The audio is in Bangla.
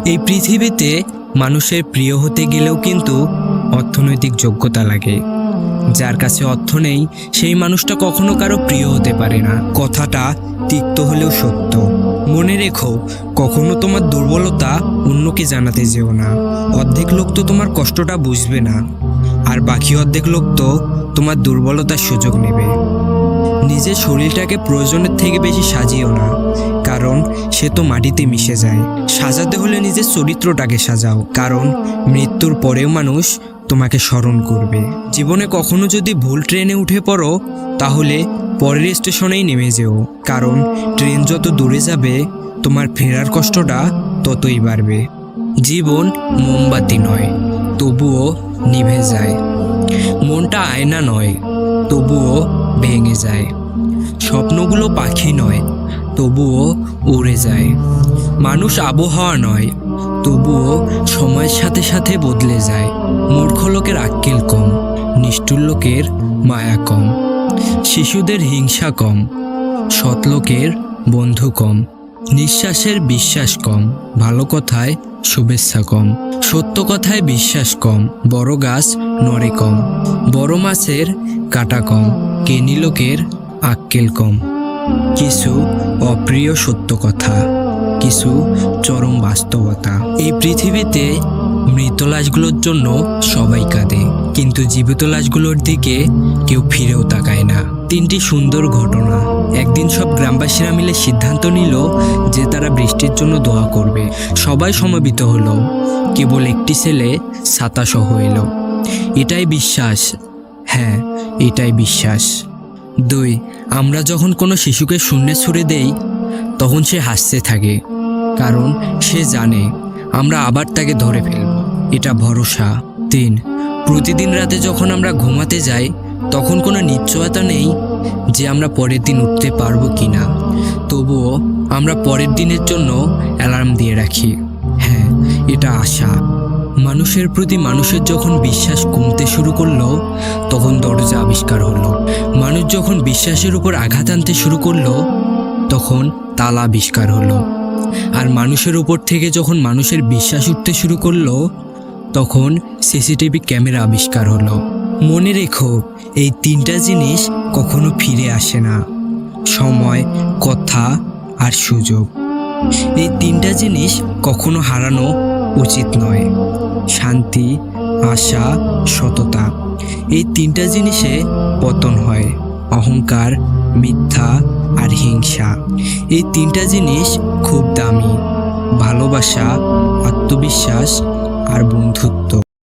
এই পৃথিবীতে মানুষের প্রিয় হতে গেলেও কিন্তু অর্থনৈতিক যোগ্যতা লাগে। যার কাছে অর্থ নেই সেই মানুষটা কখনো কারো প্রিয় হতে পারে না। কথাটা তিক্ত হলেও সত্য। মনে রেখো, কখনো তোমার দুর্বলতা অন্যকে জানাতে যেও না। অর্ধেক লোক তো তোমার কষ্টটা বুঝবে না, আর বাকি অর্ধেক লোক তো তোমার দুর্বলতার সুযোগ নেবে। নিজের শরীরটাকে প্রয়োজনের থেকে বেশি সাজিও না, কারণ সে তো মাটিতে মিশে যায়। সাজাতে হলে নিজের চরিত্রটাকে সাজাও, কারণ মৃত্যুর পরেও মানুষ তোমাকে স্মরণ করবে। জীবনে কখনো যদি ভুল ট্রেনে উঠে পড়ো, তাহলে পরের স্টেশনেই নেমে যেও, কারণ ট্রেন যত দূরে যাবে তোমার ফেরার কষ্টটা ততই বাড়বে। জীবন মোমবাতি নয়, তবুও নিভে যায়। মনটা আয়না নয়, তবুও ভেঙে যায়। স্বপ্নগুলো পাখি নয়, তবুও উড়ে যায়। মানুষ আবহাওয়া নয়, তবুও সময়ের সাথে সাথে বদলে যায়। মূর্খ লোকের আক্কেল কম, নিষ্ঠুর লোকের মায়া কম। শিশুদের হিংসা কম, সৎ লোকের বন্ধু কম। নিঃশ্বাসের বিশ্বাস কম, ভালো কথায় শুভেচ্ছা কম। সত্য কথায় বিশ্বাস কম, বড় গাছ নড়ে কম। বড় মাছের কাঁটা কম, জ্ঞানী লোকের আক্কেল কম। কিছু অপ্রিয় সত্য কথা, কিছু চরম বাস্তবতা। এই পৃথিবীতে মৃত লাশগুলোর জন্য সবাই কাঁদে, কিন্তু জীবিত লাশগুলোর দিকে কেউ ফিরেও তাকায় না। 3টি সুন্দর ঘটনা। একদিন সব গ্রামবাসীরা মিলে সিদ্ধান্ত নিল যে তারা বৃষ্টির জন্য দোয়া করবে। সবাই সমবেত হলো, কেবল একটি ছেলে ছাতা সহ এলো। এটাই বিশ্বাস, হ্যাঁ এটাই বিশ্বাস। 2. আমরা যখন কোনো শিশুকে শূন্যে ছুঁড়ে দেই, তখন সে হাসতে থাকে, কারণ সে জানে আমরা আবার তাকে ধরে ফেলব। এটা ভরসা। 3. প্রতিদিন রাতে যখন আমরা ঘুমাতে যাই, তখন কোনো নিশ্চয়তা নেই যে আমরা পরের দিন উঠতে পারবো কিনা, তবুও আমরা পরের দিনের জন্য অ্যালার্ম দিয়ে রাখি। হ্যাঁ, এটা আশা। মানুষের প্রতি মানুষের যখন বিশ্বাস কমতে শুরু করলো, তখন দরজা আবিষ্কার হলো। মানুষ যখন বিশ্বাসের উপর আঘাত আনতে শুরু করলো, তখন তালা আবিষ্কার হলো। আর মানুষের উপর থেকে যখন মানুষের বিশ্বাস উঠতে শুরু করলো, তখন সিসিটিভি ক্যামেরা আবিষ্কার হলো। মনে রেখো, এই 3টা জিনিস কখনো ফিরে আসে না: সময়, কথা আর সুযোগ। এই 3টা জিনিস কখনো হারানো উচিত নয়। শান্তি, আশা, সততা। এই 3টা জিনিসে পতন হয়: অহংকার, মিথ্যা আর হিংসা। এই 3টা জিনিস খুব দামি: ভালোবাসা, আত্মবিশ্বাস আর বন্ধুত্ব।